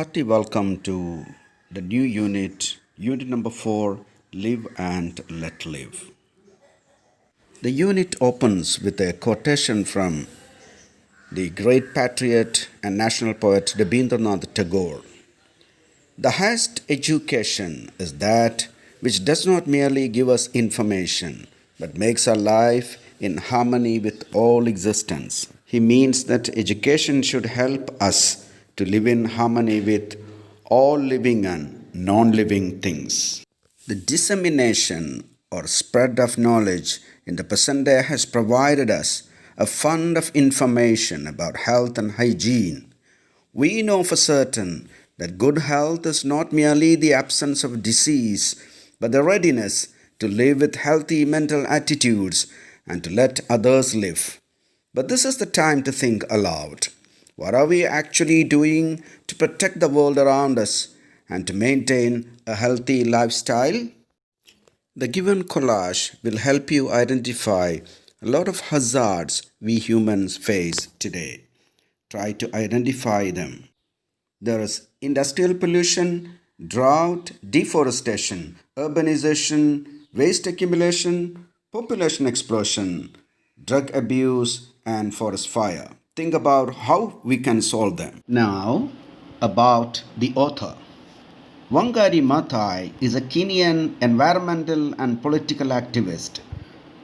Hearty welcome to the new unit number 4, Live and Let Live. The unit opens with a quotation from the great patriot and national poet Rabindranath Tagore. The highest education is that which does not merely give us information, but makes our life in harmony with all existence. He means that education should help us to live in harmony with all living and non living things. The dissemination or spread of knowledge in the present day has provided us a fund of information about health and hygiene. We know for certain that good health is not merely the absence of disease, but the readiness to live with healthy mental attitudes and to let others live. But this is the time to think aloud. What are we actually doing to protect the world around us and to maintain a healthy lifestyle? The given collage will help you identify a lot of hazards we humans face today. Try to identify them. There is industrial pollution, drought, deforestation, urbanization, waste accumulation, population explosion, drug abuse, and forest fire. Think about how we can solve them. Now, about the author. Wangari Maathai is a Kenyan environmental and political activist.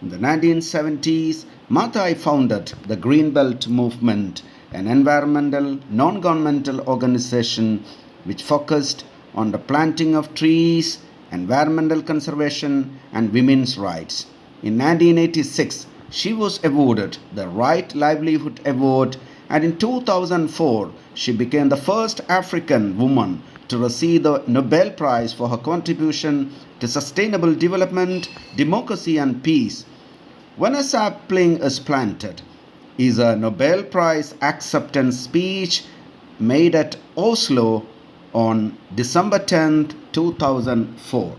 In the 1970s, Maathai founded the Green Belt Movement, an environmental, non-governmental organization which focused on the planting of trees, environmental conservation, and women's rights. In 1986, she was awarded the Right Livelihood Award, and in 2004, she became the first African woman to receive the Nobel Prize for her contribution to sustainable development, democracy, and peace. When a sapling is planted, is a Nobel Prize acceptance speech made at Oslo on December 10, 2004.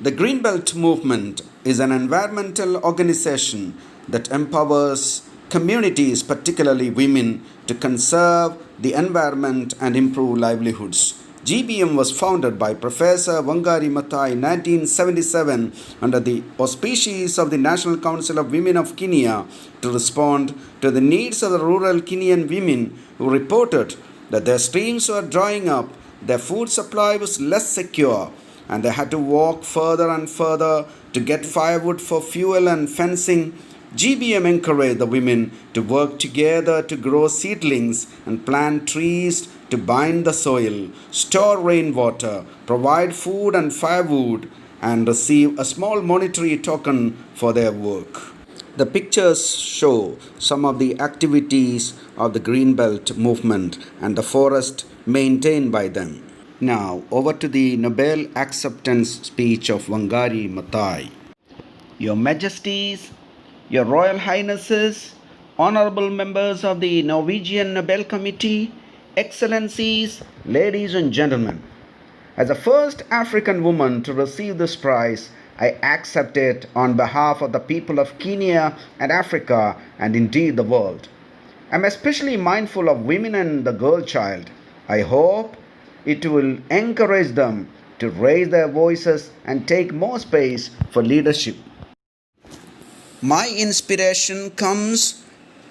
The Greenbelt Movement is an environmental organization that empowers communities, particularly women, to conserve the environment and improve livelihoods. GBM was founded by Professor Wangari Maathai in 1977 under the auspices of the National Council of Women of Kenya to respond to the needs of the rural Kenyan women who reported that their streams were drying up, their food supply was less secure, and they had to walk further and further to get firewood for fuel and fencing. GBM encouraged the women to work together to grow seedlings and plant trees to bind the soil, store rainwater, provide food and firewood, and receive a small monetary token for their work. The pictures show some of the activities of the Greenbelt movement and the forest maintained by them. Now, over to the Nobel acceptance speech of Wangari Maathai. Your Majesties, Your Royal Highnesses, Honorable members of the Norwegian Nobel Committee, Excellencies, ladies and gentlemen, as the first African woman to receive this prize, I accept it on behalf of the people of Kenya and Africa and indeed the world. I am especially mindful of women and the girl child. I hope it will encourage them to raise their voices and take more space for leadership. My inspiration comes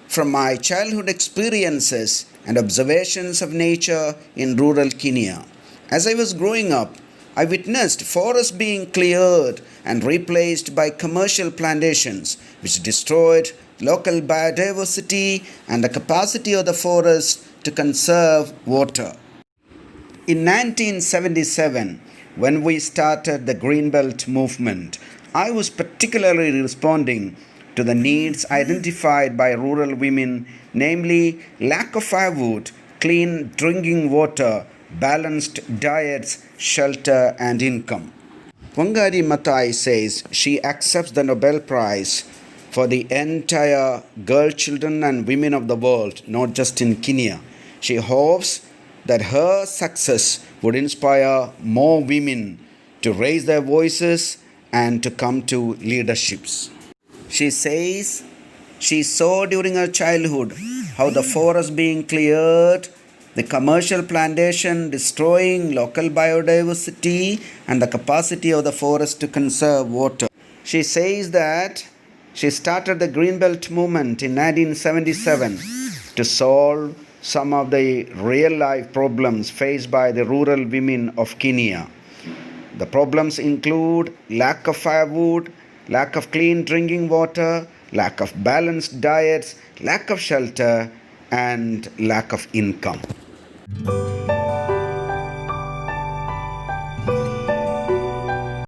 from my childhood experiences and observations of nature in rural Kenya. As I was growing up, I witnessed forests being cleared and replaced by commercial plantations, which destroyed local biodiversity and the capacity of the forest to conserve water. In 1977, when we started the Greenbelt movement, I was particularly responding to the needs identified by rural women, namely lack of firewood, clean drinking water, balanced diets, shelter, and income. Wangari Maathai says she accepts the Nobel Prize for the entire girl children and women of the world, not just in Kenya. She hopes that her success would inspire more women to raise their voices and to come to leaderships. She says she saw during her childhood how the forest being cleared the commercial plantation destroying local biodiversity and the capacity of the forest to conserve water. She says that she started the Greenbelt movement in 1977 to solve some of the real life problems faced by the rural women of Kenya. The problems include lack of firewood, lack of clean drinking water, lack of balanced diets, lack of shelter, and lack of income.